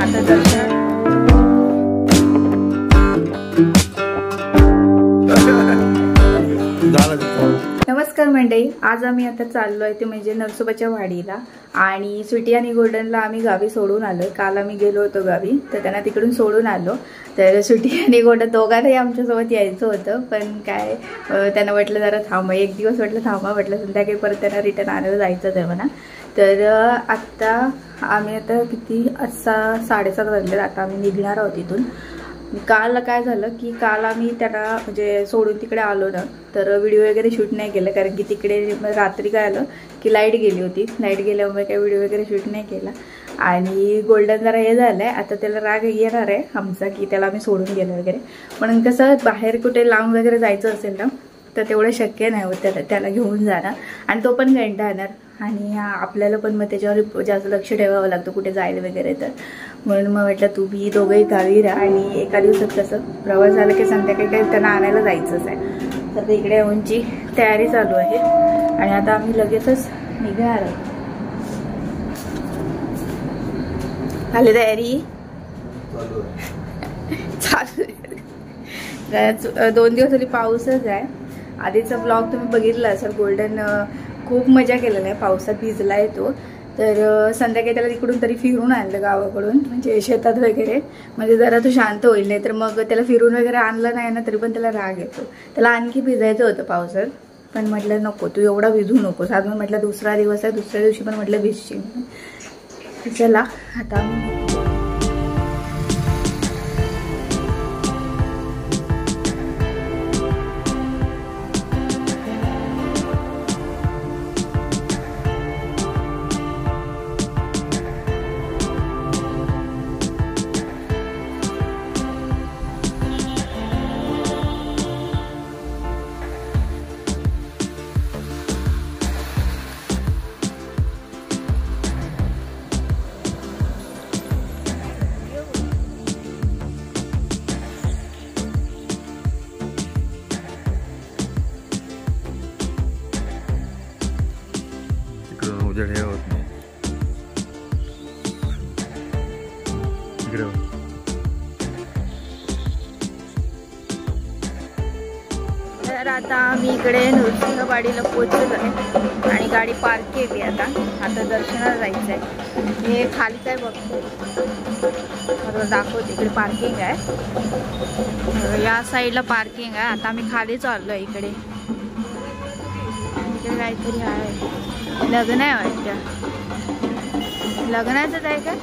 आता दर्शन नमस्कार मंडळी, आज आम्ही आता चाललोय ते म्हणजे नरसोबाच्या वाडीला आणि स्वीटी आणि गोल्डनला आम्ही गावी सोडून आलोय। काल आम्ही गेलो होतो गावी, तर त्यांना तिकडून सोडून आलो। तर स्वीटी आणि गोल्डन दोघांनाही आमच्यासोबत यायचं होतं, पण काय त्यांना म्हटलं जरा थांबा, एक दिवस म्हटलं थांबा, म्हटलं संध्याकाळी परत त्यांना रिटर्न आणायला जायचं तर म्हणा। तर आम्ही आता किती 7:30 वाजले, आता आम्ही निघणार आहोत इथून। काल काय झालं की काल आम्ही त्याला म्हणजे सोडून तिकडे आलो ना, तर व्हिडिओ वगैरे शूट नाही केलं, कारण की तिकडे रात्री काय आलं की लाईट गेली होती। लाईट गेल्यामुळे काही व्हिडिओ वगैरे शूट नाही केला। आणि गोल्डन जरा हे झालंय, आता त्याला राग येणार आहे आमचा की त्याला आम्ही सोडून गेलो वगैरे। पण कसं बाहेर कुठे लांब वगैरे जायचं असेल ना, तर तेवढं शक्य नाही होत त्याला घेऊन जाणं, आणि तो पण कंटाळणार, आणि आपल्याला पण मग त्याच्यावर जास्त लक्ष ठेवावं लागतं कुठे जायला वगैरे। तर म्हणून मग म्हटलं तुम्ही दोघंही गावी राहा, आणि एका दिवसात कसं प्रवास झाला की संध्याकाळी काही त्यांना आणायला जायचंच आहे। तर इकडे येऊनची तयारी चालू आहे, आणि आता आम्ही लगेचच निघणार आहोत। झाली तयारी चालू आहे। 2 दिवस झाली पाऊसच आहे। आधीचा ब्लॉग तुम्ही बघितला असेल, गोल्डन खूप मजा केलेला आहे, पावसात भिजलाय तो। तर संध्याकाळी त्याला तिकडून तरी फिरून आणलं गावाकडून, म्हणजे शेतात वगैरे, म्हणजे जरा तो शांत होईल। नाही तर मग त्याला फिरून वगैरे आणलं नाही ना, तरी पण त्याला राग येतो। त्याला आणखी भिजायचं होतं पावसात, पण म्हटलं नको, तू एवढा भिजू नकोस। अजून म्हटलं दुसरा दिवस आहे, दुसऱ्या दिवशी पण म्हटलं भिजशील। चला आता उजेड होत नाही इकडे। तर आता आम्ही इकडे नृसिंहवाडीला पोहोचलो आहे, आणि गाडी पार्क केली आता दर्शनाला जायचं आहे। हे खाली काय बघतो दाखवते, इकडे पार्किंग आहे, या साईडला पार्किंग आहे। आता आम्ही खाली चाललो आहे, इकडे काहीतरी आहे, लग्न आहे वाटतं, लग्नाचंच आहे का?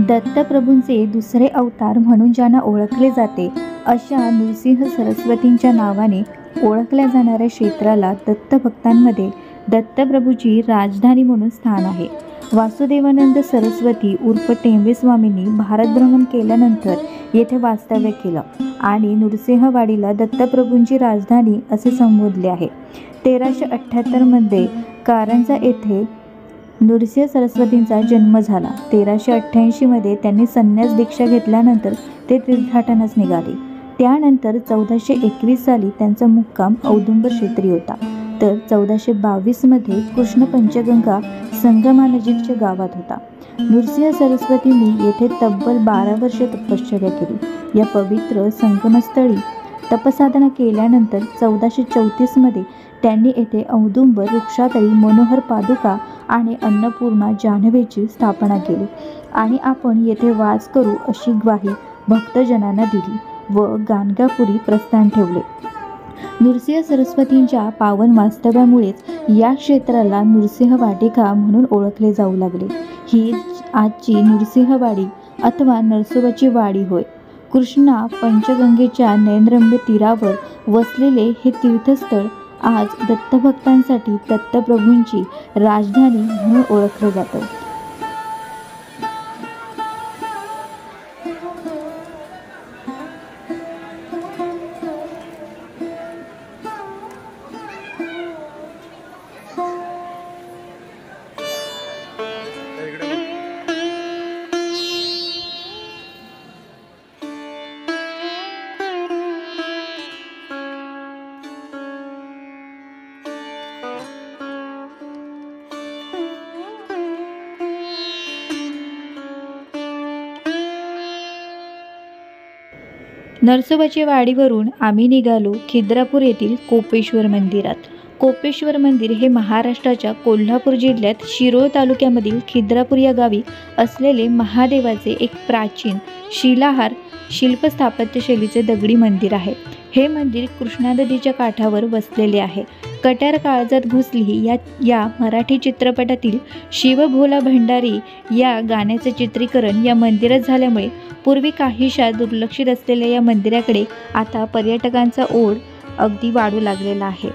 दत्तप्रभूंचे दुसरे अवतार म्हणून ज्यांना ओळखले जाते, अशा नृसिंह सरस्वतींच्या नावाने ओळखल्या जाणाऱ्या क्षेत्राला दत्तभक्तांमध्ये दत्तप्रभूची राजधानी म्हणून स्थान आहे। वासुदेवानंद सरस्वती उर्फ टेंबे स्वामींनी भारतभ्रमण केल्यानंतर येथे वास्तव्य केलं, आणि नृसिंहवाडीला दत्तप्रभूंची राजधानी असे संबोधले आहे। 1378 मध्ये कारंजा येथे नृसिंह सरस्वतींचा जन्म झाला। 1388 मध्ये त्यांनी संन्यास दीक्षा घेतल्यानंतर ते तीर्थाटनास निघाले। त्यानंतर 1421 साली त्यांचा मुक्काम औदुंबर क्षेत्री होता। तर 1422 मध्ये कृष्ण पंचगंगा संगमानजीकच्या गावात होता। नृसिंह सरस्वतींनी येथे तब्बल 12 वर्षे तपश्चर्या केली। या पवित्र संगमस्थळी तपसाधना केल्यानंतर 1434 मध्ये त्यांनी येथे औदुंबर वृक्षातळी मनोहर पादुका आणि अन्नपूर्णा जान्हवीची स्थापना केली, आणि आपण येथे वास करू अशी ग्वाही भक्तजनांना दिली व गाणगापुरी प्रस्थान ठेवले। नृसिंह सरस्वतींच्या पावन वास्तव्यामुळेच या क्षेत्राला नृसिंहवाटिका म्हणून ओळखले जाऊ लागले। ही आजची नृसिंहवाडी अथवा नरसोबाची वाडी होय। कृष्णा पंचगंगेच्या नयनरम्य तीरावर वसलेले हे तीर्थस्थळ आज दत्तभक्तांसाठी दत्तप्रभूंची राजधानी म्हणून ओळखलं जातं. नरसोबाच्या वाडीवरून आम्ही निघालो खिद्रापूर येथील कोपेश्वर मंदिरात. कोपेश्वर मंदिर हे महाराष्ट्राच्या कोल्हापूर जिल्ह्यात शिरोळ तालुक्यामधील खिद्रापूर या गावी असलेले महादेवाचे एक प्राचीन शिलाहार शिल्पस्थापत्य शैलीचे दगडी मंदिर आहे. हे मंदिर कृष्णा नदीच्या काठावर वसलेले आहे. कट्यार काळजात घुसली या मराठी चित्रपटातील शिवभोला भंडारी या गाण्याचे चित्रीकरण या मंदिरात झाल्यामुळे पूर्वी काहीशा दुर्लक्षित असलेल्या या मंदिराकडे आता पर्यटकांचा ओढ अगदी वाढू लागलेला आहे.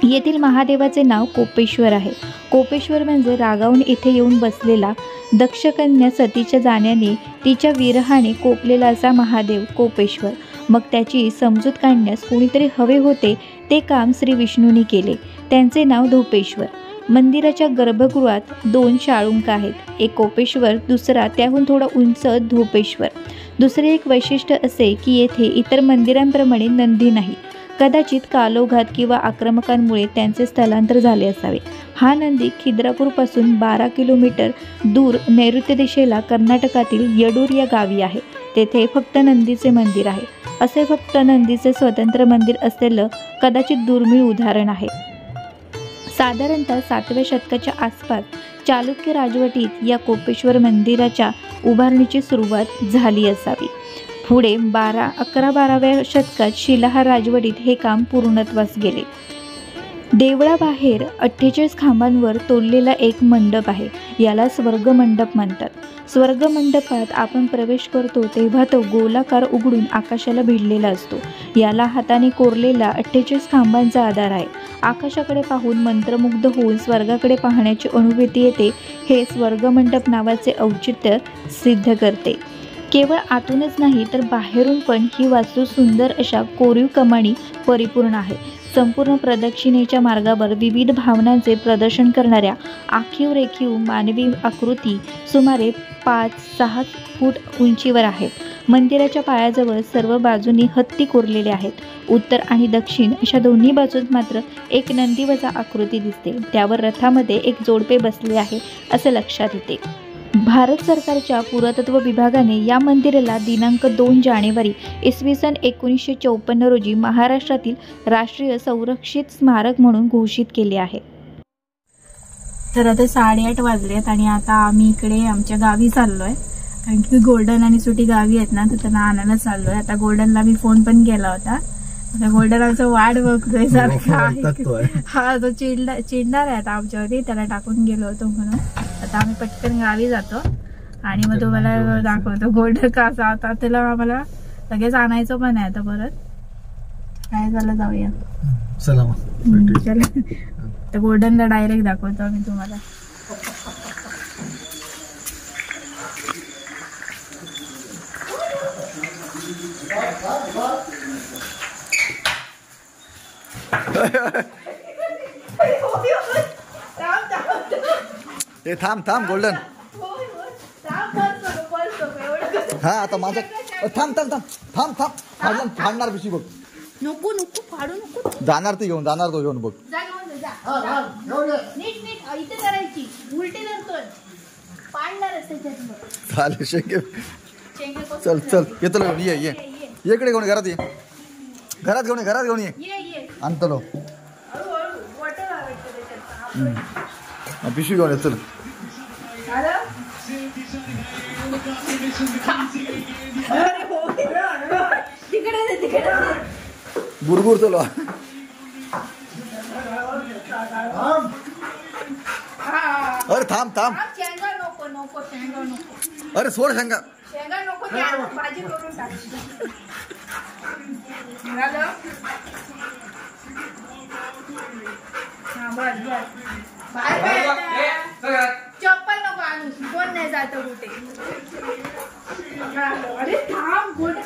येथील महादेवाचे नाव कोपेश्वर आहे. कोपेश्वर म्हणजे रागावून येथे येऊन बसलेला दक्षकन्या सतीच्या जाण्याने तिच्या विरहाने कोपलेला असा महादेव कोपेश्वर. मग त्याची समजूत काढण्यास कोणीतरी हवे होते. ते काम श्री विष्णूंनी केले. त्यांचे नाव धोपेश्वर. मंदिराच्या गर्भगृहात 2 शाळुंक आहेत. एक कोपेश्वर, दुसरा त्याहून थोडा उंच धोपेश्वर. दुसरे एक वैशिष्ट्य असे की येथे इतर मंदिरांप्रमाणे नंदी नाही. कदाचित कालोघात किंवा आक्रमकांमुळे त्यांचे स्थलांतर झाले असावे. हा नंदी खिद्रापूरपासून 12 किलोमीटर दूर नैऋत्य दिशेला कर्नाटकातील यडूर या गावी आहे. तेथे फक्त नंदीचे मंदिर आहे. असे फक्त नंदीचे स्वतंत्र मंदिर असलेलं कदाचित दुर्मिळ उदाहरण आहे. साधारणतः 7व्या शतकाच्या आसपास चालुक्य राजवटीत या कोपेश्वर मंदिराच्या उभारणीची सुरुवात झाली असावी. पुढे 11-12व्या शतकात शिलाहार राजवटीत हे काम पूर्णत्वास गेले. देवळाबाहेर 48 खांबांवर तोडलेला एक मंडप आहे. याला स्वर्ग मंडप म्हणतात. स्वर्ग मंडपात आपण प्रवेश करतो तेव्हा तो गोलाकार उघडून आकाशाला भिडलेला असतो. याला हाताने कोरलेला 48 खांबांचा आधार आहे. आकाशाकडे पाहून मंत्रमुग्ध होऊन स्वर्गाकडे पाहण्याची अनुभूती येते. हे स्वर्गमंडप नावाचे औचित्य सिद्ध करते. केवळ आतूनच नाही तर बाहेरून पण ही वास्तू सुंदर अशा कोरीव कमानी परिपूर्ण आहे. संपूर्ण प्रदक्षिणेच्या मार्गावर विविध भावनांचे प्रदर्शन करणाऱ्या आखीव रेखीव मानवी आकृती सुमारे 5-6 फूट उंचीवर आहेत. मंदिराच्या पायाजवळ सर्व बाजूंनी हत्ती कोरलेले आहेत. उत्तर आणि दक्षिण अशा दोन्ही बाजूत मात्र एक नंदीवजा आकृती दिसते. त्यावर रथामध्ये एक जोडपे बसले आहे असे लक्षात येते. भारत सरकारच्या पुरातत्व विभागाने या मंदिराला दिनांक 2 जानेवारी इसवी सन 1954 रोजी महाराष्ट्रातील राष्ट्रीय संरक्षित स्मारक म्हणून घोषित केले आहे. तर आता 8:30 वाजलेत आणि आता आम्ही इकडे आमच्या गावी चाललोय. कारण की गोल्डन आणि सुटी गावी आहेत ना, तर त्यांना आणायला चाललोय. आता गोल्डनला मी फोन पण केला होता. आता गोल्डन आमचा वाट बघतोय सारखा. हा तो चिडणार आहे आता आमच्यावरती. त्याला टाकून गेलो होतो म्हणून. आता आम्ही पटकन गावी जातो आणि मग तुम्हाला दाखवतो गोल्डन कसा आता. त्याला आम्हाला लगेच आणायचं पण आहे आता परत. काय झालं, जाऊया चला. तर गोल्डनला डायरेक्ट दाखवतो आम्ही तुम्हाला. थांब गोल्डन. हा आता माझं थांब फाडणार पिशी बघ. नको फाडू नको. जाणार तो घेऊन बघ. इथे करायची उलटी नंतर चालेल शेंगे. चल येतो ये इकडे घेऊन घरात ये. घरात घेऊन ये आणतो. पिशवी घेऊन ये. चल बुरबुर चलो. अरे थांब. अरे सोड शेंगा. भाजी करून टाक. बस बाय चप्पल नको आणू कोण नाही जात कुठे अरे थांब कुठे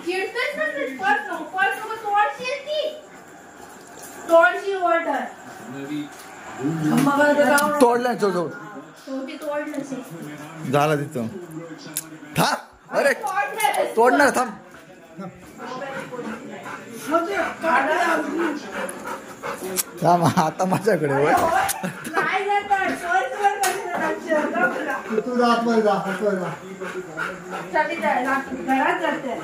चिडतेच ना पर्स नको तोडशी वॉटर तोडला चौक शेवटी तोडलं झाला तिथं थांब अरे तोडणार थांब थांब आता माझ्याकडे नाही घरात जाते